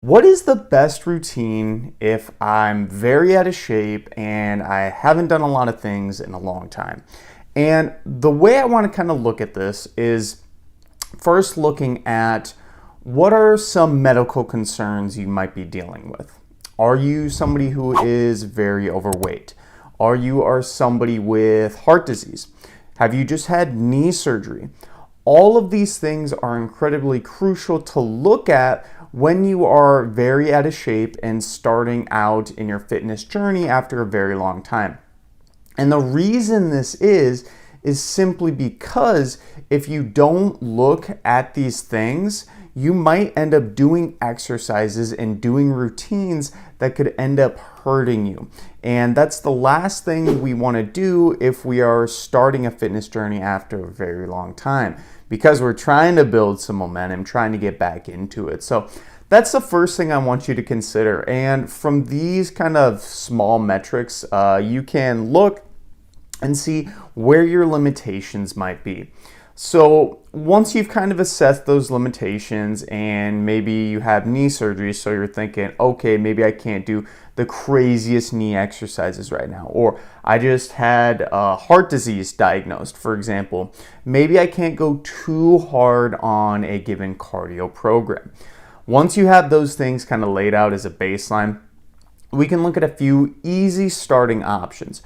What is the best routine if I'm very out of shape and I haven't done a lot of things in a long time? And the way I want to kind of look at this is first looking at what are some medical concerns you might be dealing with. Are you somebody who is very overweight? Are somebody with heart disease? Have you just had knee surgery? All of these things are incredibly crucial to look at when you are very out of shape and starting out in your fitness journey after a very long time. And the reason this is simply because if you don't look at these things, you might end up doing exercises and doing routines that could end up hurting you. And that's the last thing we want to do if we are starting a fitness journey after a very long time, because we're trying to build some momentum, trying to get back into it. So that's the first thing I want you to consider. And from these kind of small metrics, you can look and see where your limitations might be. So once you've kind of assessed those limitations and maybe you have knee surgery, so you're thinking, okay, maybe I can't do the craziest knee exercises right now, or I just had heart disease diagnosed, for example. Maybe I can't go too hard on a given cardio program. Once you have those things kind of laid out as a baseline, we can look at a few easy starting options.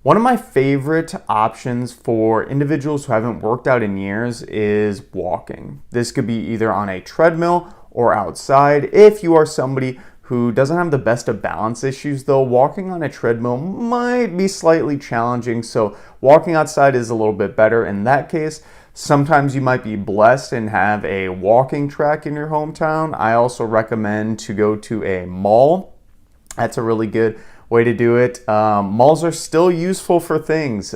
One of my favorite options for individuals who haven't worked out in years is walking. This could be either on a treadmill or outside. If you are somebody who doesn't have the best of balance issues, though, walking on a treadmill might be slightly challenging, so walking outside is a little bit better in that case. Sometimes you might be blessed and have a walking track in your hometown. I also recommend to go to a mall. That's a really good way to do it. Malls are still useful for things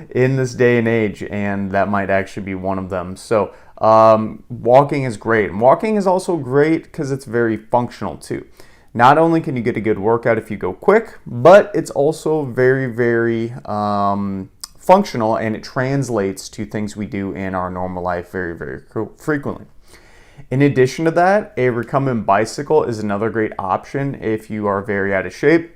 in this day and age, and that might actually be one of them. So walking is great. And walking is also great because it's very functional too. Not only can you get a good workout if you go quick, but it's also very, very functional, and it translates to things we do in our normal life very, very frequently. In addition to that, a recumbent bicycle is another great option if you are very out of shape.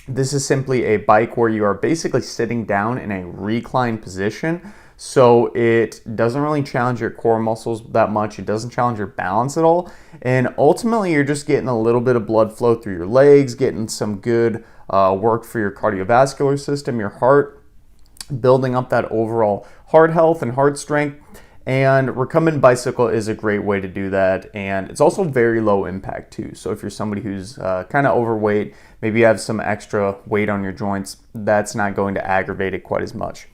This is simply a bike where you are basically sitting down in a reclined position, so it doesn't really challenge your core muscles that much. It doesn't challenge your balance at all, and ultimately you're just getting a little bit of blood flow through your legs, getting some good work for your cardiovascular system, your heart, building up that overall heart health and heart strength. And recumbent bicycle is a great way to do that, and it's also very low impact too. So if you're somebody who's kind of overweight, maybe you have some extra weight on your joints, that's not going to aggravate it quite as much.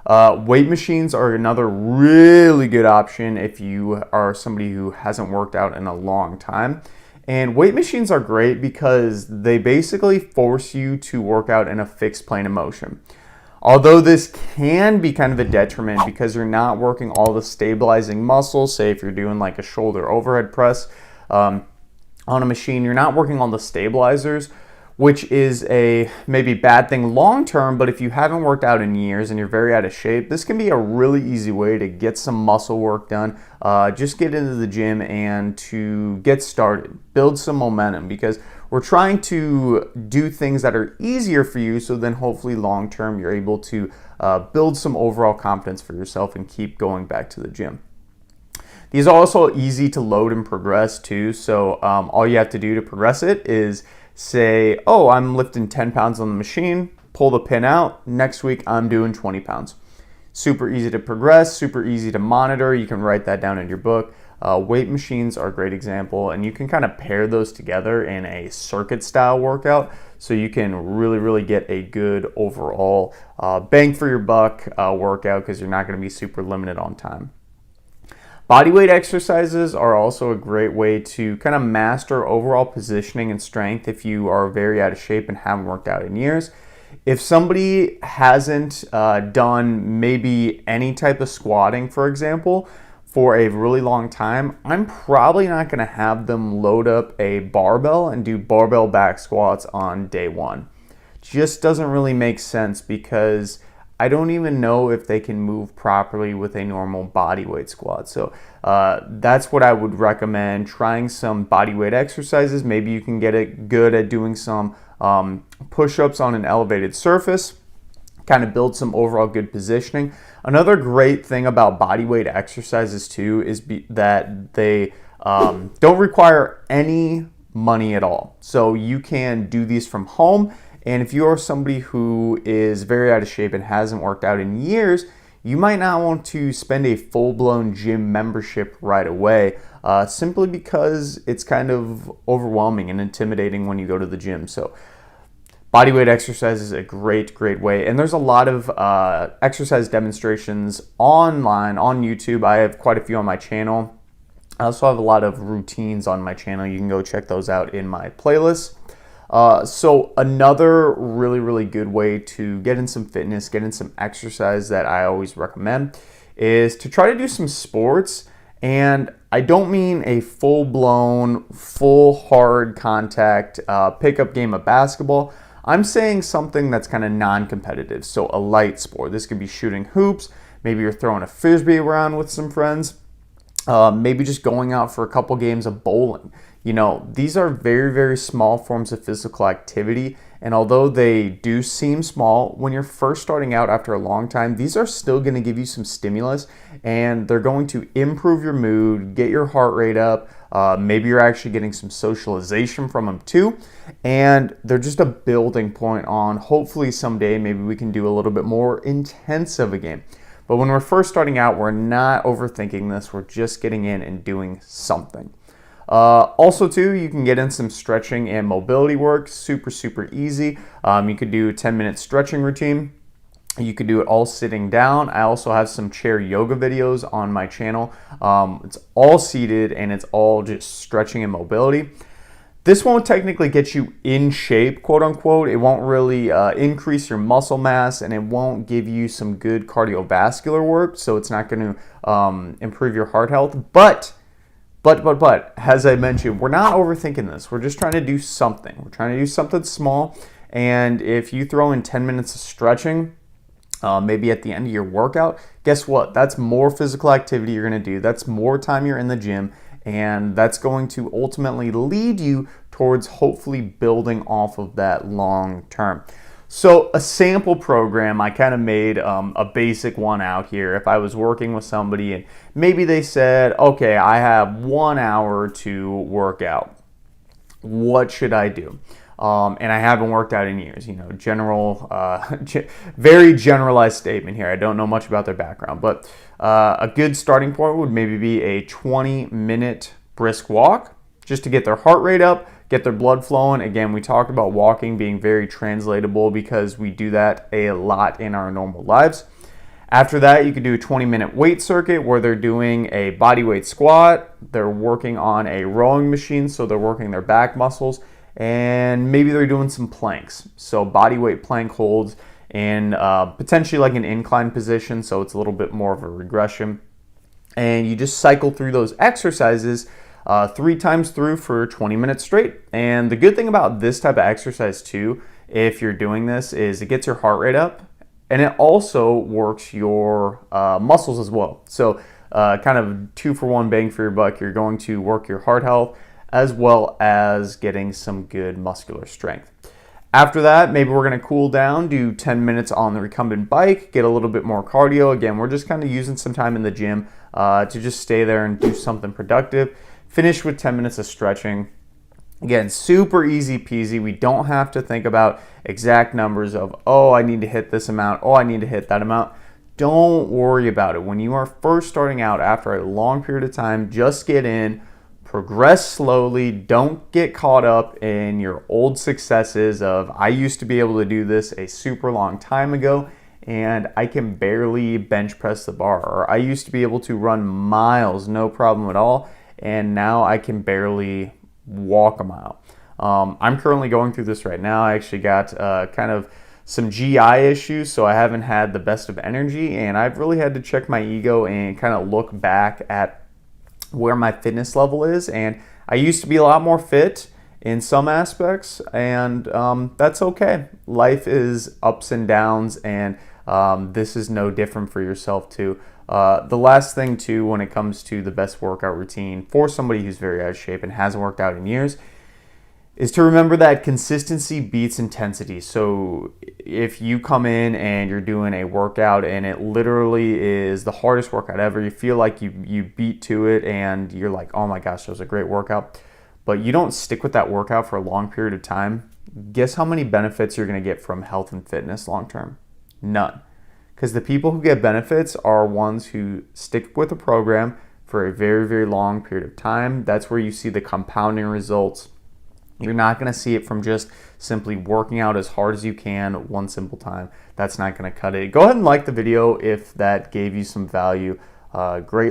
Weight machines are another really good option if you are somebody who hasn't worked out in a long time. And weight machines are great because they basically force you to work out in a fixed plane of motion. Although this can be kind of a detriment because you're not working all the stabilizing muscles. Say if you're doing like a shoulder overhead press on a machine, you're not working on the stabilizers, which is a maybe bad thing long term. But if you haven't worked out in years and you're very out of shape, this can be a really easy way to get some muscle work done. Just get into the gym and to get started, build some momentum, because we're trying to do things that are easier for you, so then hopefully long term you're able to build some overall confidence for yourself and keep going back to the gym. These are also easy to load and progress too, so all you have to do to progress it is say, oh, I'm lifting 10 pounds on the machine, pull the pin out, next week I'm doing 20 pounds. Super easy to progress, super easy to monitor. You can write that down in your book. Weight machines are a great example, and you can kind of pair those together in a circuit style workout, so you can really get a good overall bang for your buck workout, because you're not going to be super limited on time. Bodyweight exercises are also a great way to kind of master overall positioning and strength if you are very out of shape and haven't worked out in years. If somebody hasn't done maybe any type of squatting, for example, for a really long time, I'm probably not going to have them load up a barbell and do barbell back squats on day one. Just doesn't really make sense, because I don't even know if they can move properly with a normal body weight squat. So that's what I would recommend, trying some body weight exercises. Maybe you can get it good at doing some push-ups on an elevated surface, kind of build some overall good positioning. Another great thing about body weight exercises too is that they don't require any money at all. So you can do these from home. And if you are somebody who is very out of shape and hasn't worked out in years, you might not want to spend a full-blown gym membership right away, simply because it's kind of overwhelming and intimidating when you go to the gym. So bodyweight exercise is a great way. And there's a lot of exercise demonstrations online on YouTube. I have quite a few on my channel. I also have a lot of routines on my channel. You can go check those out in my playlist. So another really good way to get in some fitness, get in some exercise that I always recommend is to try to do some sports. And I don't mean a full-blown, full hard contact pickup game of basketball. I'm saying something that's kind of non-competitive. So a light sport. This could be shooting hoops. Maybe you're throwing a frisbee around with some friends. Maybe just going out for a couple games of bowling. You know, these are very small forms of physical activity, and although they do seem small, when you're first starting out after a long time, these are still going to give you some stimulus, and they're going to improve your mood, get your heart rate up. Maybe you're actually getting some socialization from them too, and they're just a building point on hopefully someday maybe we can do a little bit more intense of a game. But when we're first starting out, we're not overthinking this. We're just getting in and doing something. Also too, you can get in some stretching and mobility work, super easy. You could do a 10-minute stretching routine. You could do it all sitting down. I also have some chair yoga videos on my channel. It's all seated and it's all just stretching and mobility. This won't technically get you in shape, quote unquote. It won't really increase your muscle mass, and it won't give you some good cardiovascular work, so it's not going to improve your heart health. But, as I mentioned, we're not overthinking this. We're just trying to do something. We're trying to do something small, and if you throw in 10 minutes of stretching, maybe at the end of your workout, guess what? That's more physical activity you're going to do. That's more time you're in the gym, and that's going to ultimately lead you towards hopefully building off of that long term. So a sample program, I kind of made a basic one out here. If I was working with somebody and maybe they said, okay, I have 1 hour to work out, what should I do? And I haven't worked out in years, you know, very generalized statement here. I don't know much about their background, but a good starting point would maybe be a 20-minute brisk walk just to get their heart rate up, get their blood flowing. Again, we talked about walking being very translatable because we do that a lot in our normal lives. After that, you could do a 20-minute weight circuit where they're doing a body weight squat, they're working on a rowing machine, so they're working their back muscles, and maybe they're doing some planks. So body weight plank holds in potentially like an incline position, so it's a little bit more of a regression. And you just cycle through those exercises 3 times through for 20 minutes straight. And the good thing about this type of exercise too, if you're doing this, is it gets your heart rate up, and it also works your muscles as well. So kind of 2-for-1 bang for your buck. You're going to work your heart health as well as getting some good muscular strength. After that, maybe we're going to cool down, do 10 minutes on the recumbent bike, get a little bit more cardio. Again, we're just kind of using some time in the gym to just stay there and do something productive. Finish with 10 minutes of stretching. Again, super easy peasy. We don't have to think about exact numbers of, oh, I need to hit this amount, oh, I need to hit that amount. Don't worry about it. When you are first starting out after a long period of time, just get in, progress slowly. Don't get caught up in your old successes of, I used to be able to do this a super long time ago and I can barely bench press the bar, or I used to be able to run miles no problem at all and now I can barely walk a mile. I'm currently going through this right now. I actually got kind of some GI issues, so I haven't had the best of energy, and I've really had to check my ego and kind of look back at where my fitness level is. And I used to be a lot more fit in some aspects, and that's okay. Life is ups and downs, and this is no different for yourself too. The last thing too, when it comes to the best workout routine for somebody who's very out of shape and hasn't worked out in years, is to remember that consistency beats intensity. So if you come in and you're doing a workout and it literally is the hardest workout ever, you feel like you beat to it and you're like, oh my gosh, that was a great workout, but you don't stick with that workout for a long period of time, guess how many benefits you're going to get from health and fitness long term? None. Because the people who get benefits are ones who stick with a program for a very, very long period of time. That's where you see the compounding results. You're not going to see it from just simply working out as hard as you can one simple time. That's not going to cut it. Go ahead and like the video if that gave you some value. Great.